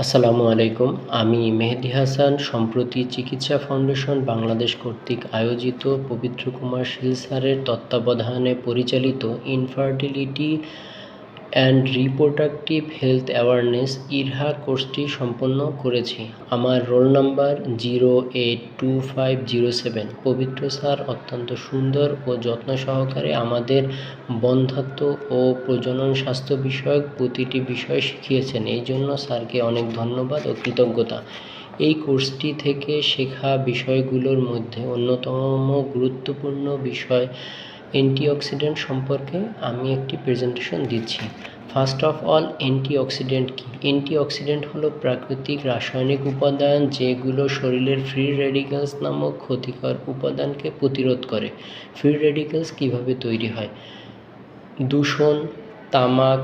আসসালামু আলাইকুম। আমি মেহেদী হাসান সম্প্রতি চিকিৎসা ফাউন্ডেশন বাংলাদেশ কর্তৃক আয়োজিত পবিত্র কুমার শীল স্যারের তত্ত্বাবধানে পরিচালিত infertility and reproductive health awareness ইরহা কোর্সটি সম্পন্ন করেছি। আমার রোল নাম্বার 082507। পবিত্র স্যার অত্যন্ত সুন্দর ও যত্ন সহকারে আমাদের বন্ধ্যাত্ব ও প্রজনন স্বাস্থ্য বিষয়ক প্রতিটি বিষয় শিখিয়েছেন। এই জন্য স্যারকে অনেক ধন্যবাদ ও কৃতজ্ঞতা। এই কোর্সটি থেকে শেখা বিষয়গুলোর মধ্যে অন্যতম গুরুত্বপূর্ণ বিষয় অ্যান্টিঅক্সিডেন্ট সম্পর্কে আমি একটি প্রেজেন্টেশন দিচ্ছি। ফার্স্ট অফ অল, অ্যান্টিঅক্সিডেন্ট কী? অ্যান্টিঅক্সিডেন্ট হলো প্রাকৃতিক রাসায়নিক উপাদান যেগুলো শরীরের ফ্রি রেডিক্যালস নামক ক্ষতিকর উপাদানকে প্রতিরোধ করে। ফ্রি রেডিক্যালস কীভাবে তৈরি হয়? দূষণ, তামাক,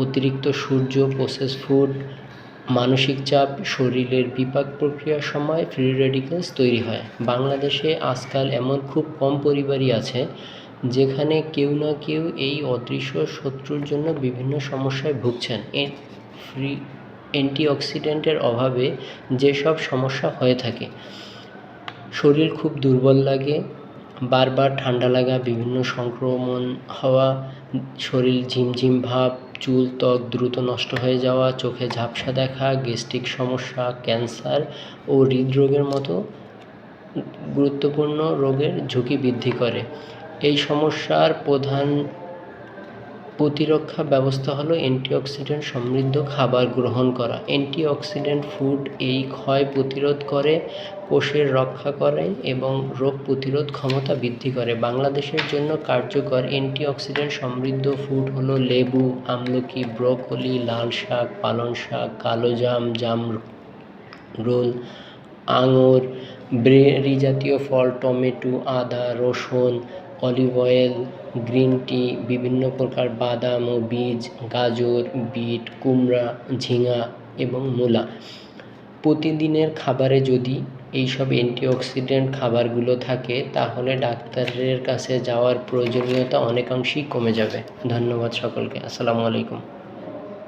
অতিরিক্ত সূর্য, প্রসেস ফুড, মানসিক চাপ, শরীরের বিপাক প্রক্রিয়ার সময় ফ্রি রেডিক্যালস তৈরি হয়। বাংলাদেশে আজকাল এমন খুব কম পরিবারই আছে যেখানে কেউ না কেউ এই অদৃশ্য শত্রুর জন্য বিভিন্ন সমস্যায় ভুগছেন। ফ্রি অ্যান্টিঅক্সিডেন্টের অভাবে যেসব সমস্যা হয়ে থাকে: শরীর খুব দুর্বল লাগে, বারবার ঠান্ডা লাগা, বিভিন্ন সংক্রমণ হওয়া, শরীর ঝিমঝিম ভাব, চুল ত্বক দ্রুত নষ্ট হয়ে যাওয়া, চোখে ঝাপসা দেখা, গ্যাস্ট্রিক সমস্যা, ক্যান্সার ও হৃদরোগের মতো গুরুত্বপূর্ণ রোগের ঝুঁকি বৃদ্ধি করে। এই সমস্যার প্রধান প্রতিরক্ষা ব্যবস্থা হলো অ্যান্টিঅক্সিডেন্ট সমৃদ্ধ খাবার গ্রহণ করা। অ্যান্টিঅক্সিডেন্ট ফুড এই ক্ষয় প্রতিরোধ করে, কোষের রক্ষা করে এবং রোগ প্রতিরোধ ক্ষমতা বৃদ্ধি করে। বাংলাদেশের জন্য কার্যকর অ্যান্টিঅক্সিডেন্ট সমৃদ্ধ ফুড হলো লেবু, আমলকি, ব্রোকলি, লাল শাক, পালং শাক, কালো জাম, জামরুল, আঙুর, বেরি জাতীয় ফল, টমেটো, আদা, রসুন, অলিভ অয়েল, গ্রিন টি, বিভিন্ন প্রকার বাদাম ও বীজ, গাজর, বিট, কুমড়া, ঝিঙা এবং মূলা। প্রতিদিনের খাবারে যদি এইসব অ্যান্টিঅক্সিডেন্ট খাবারগুলো থাকে তাহলে ডাক্তারের কাছে যাওয়ার প্রয়োজনীয়তা অনেকাংশেই কমে যাবে। ধন্যবাদ সকলকে। আসসালামু আলাইকুম।